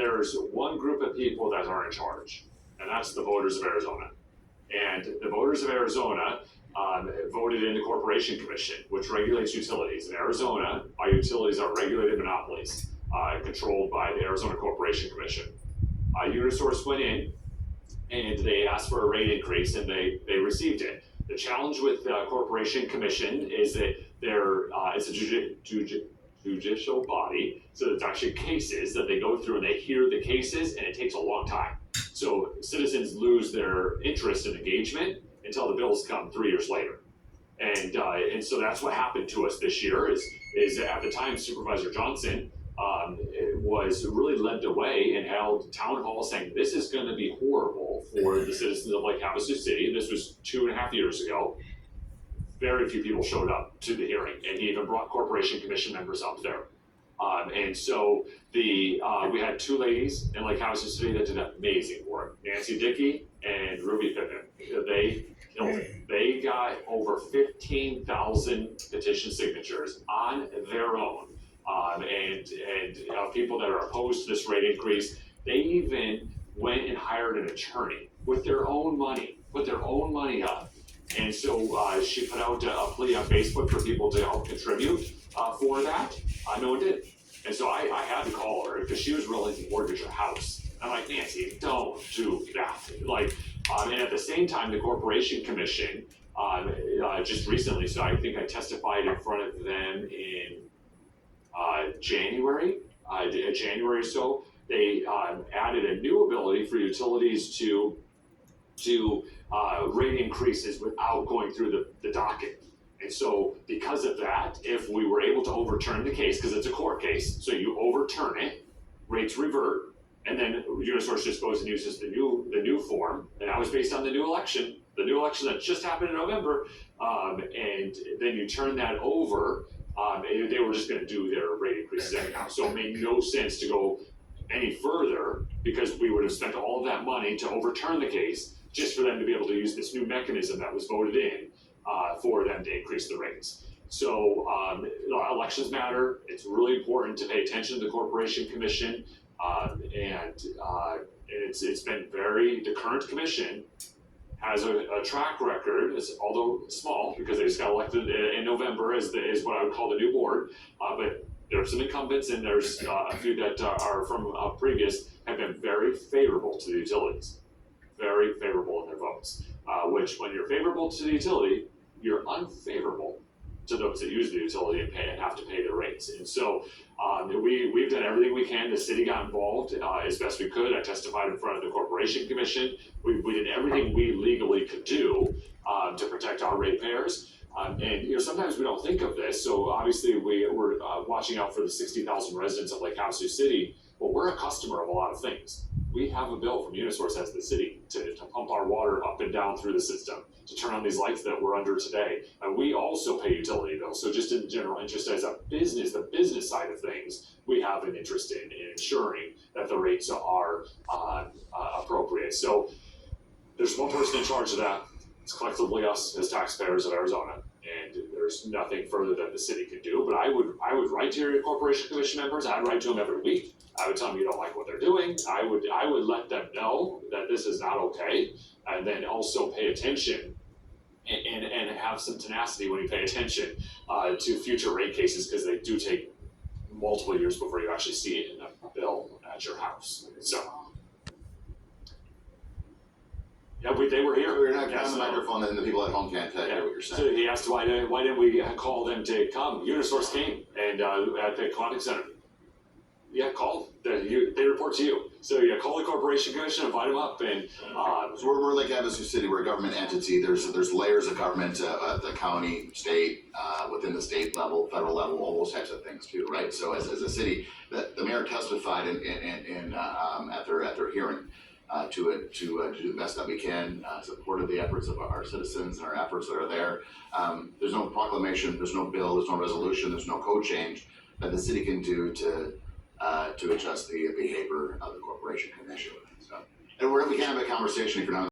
there's one group of people that are in charge, and that's the voters of Arizona. And the voters of Arizona voted in the Corporation Commission, which regulates utilities. In Arizona, our utilities are regulated monopolies, controlled by the Arizona Corporation Commission. Unisource went in and they asked for a rate increase, and they received it. The challenge with the Corporation Commission is that it's a judicial body, so it's actually cases that they go through and they hear the cases, and it takes a long time. So citizens lose their interest and engagement until the bills come 3 years later. And so that's what happened to us this year is at the time Supervisor Johnson was really led the way and held town hall saying this is going to be horrible for the citizens of Lake Havasu City. This was 2.5 years ago. Very few people showed up to the hearing, and he even brought Corporation Commission members up there. And so we had two ladies in Lake Havasu City that did amazing work, Nancy Dickey and Ruby Pippin. They killed it. They got over 15,000 petition signatures on their own. And people that are opposed to this rate increase, they even went and hired an attorney with their own money, up. And so she put out a plea on Facebook for people to help contribute for that. No one did. And so I had to call her because she was willing to mortgage her house. I'm like, Nancy, don't do that. And at the same time, the Corporation Commission, just recently, so I think I testified in front of them in January or so, they added a new ability for utilities to rate increases without going through the docket. And so because of that, if we were able to overturn the case, because it's a court case, so you overturn it, rates revert, and then Unisource just goes and uses the new form, and that was based on the new election that just happened in November, and then you turn that over, they were just going to do their rate increases anyhow. So it made no sense to go any further because we would have spent all of that money to overturn the case just for them to be able to use this new mechanism that was voted in for them to increase the rates. So elections matter. It's really important to pay attention to the Corporation Commission, and it's been the current commission has a track record, although small because they just got elected in November is what I would call the new board, but there are some incumbents and there's a few that are from previous have been very favorable to the utilities, very favorable in their votes, which when you're favorable to the utility, you're unfavorable to those that use the utility and have to pay their rates. And so we've done everything we can. The city got involved as best we could. I testified in front of the Corporation Commission. We did everything we legally could do to protect our ratepayers. And sometimes we don't think of this. So obviously we're watching out for the 60,000 residents of Lake Havasu City. Well, we're a customer of a lot of things. We have a bill from Unisource as the city to pump our water up and down through the system, to turn on these lights that we're under today. And we also pay utility bills. So just in general interest as a business, the business side of things, we have an interest in ensuring that the rates are appropriate. So there's one person in charge of that. It's collectively us as taxpayers of Arizona. And there's nothing further that the city can do. But I would write to your Corporation Commission members. I'd write to them every week. I would tell them you don't like what they're doing. I would let them know that this is not okay, and then also pay attention and have some tenacity when you pay attention to future rate cases, because they do take multiple years before you actually see it in a bill at your house. So. Yeah, they were here. We're not on the microphone, and the people at home can't hear what you're saying. So he asked why didn't we call them to come? Unisource came and at the contact center. Yeah, call. They report to you. So yeah, call the Corporation Commission, invite them up, and so we're Lake Havasu City. We're a government entity. There's layers of government at the county, state, within the state level, federal level, all those types of things too, right? So as a city, the mayor testified at their hearing. To do the best that we can, supported the efforts of our citizens and our efforts that are there. There's no proclamation, there's no bill, there's no resolution, there's no code change that the city can do to adjust the behavior of the Corporation Commission. So, and we can have a conversation if you're not.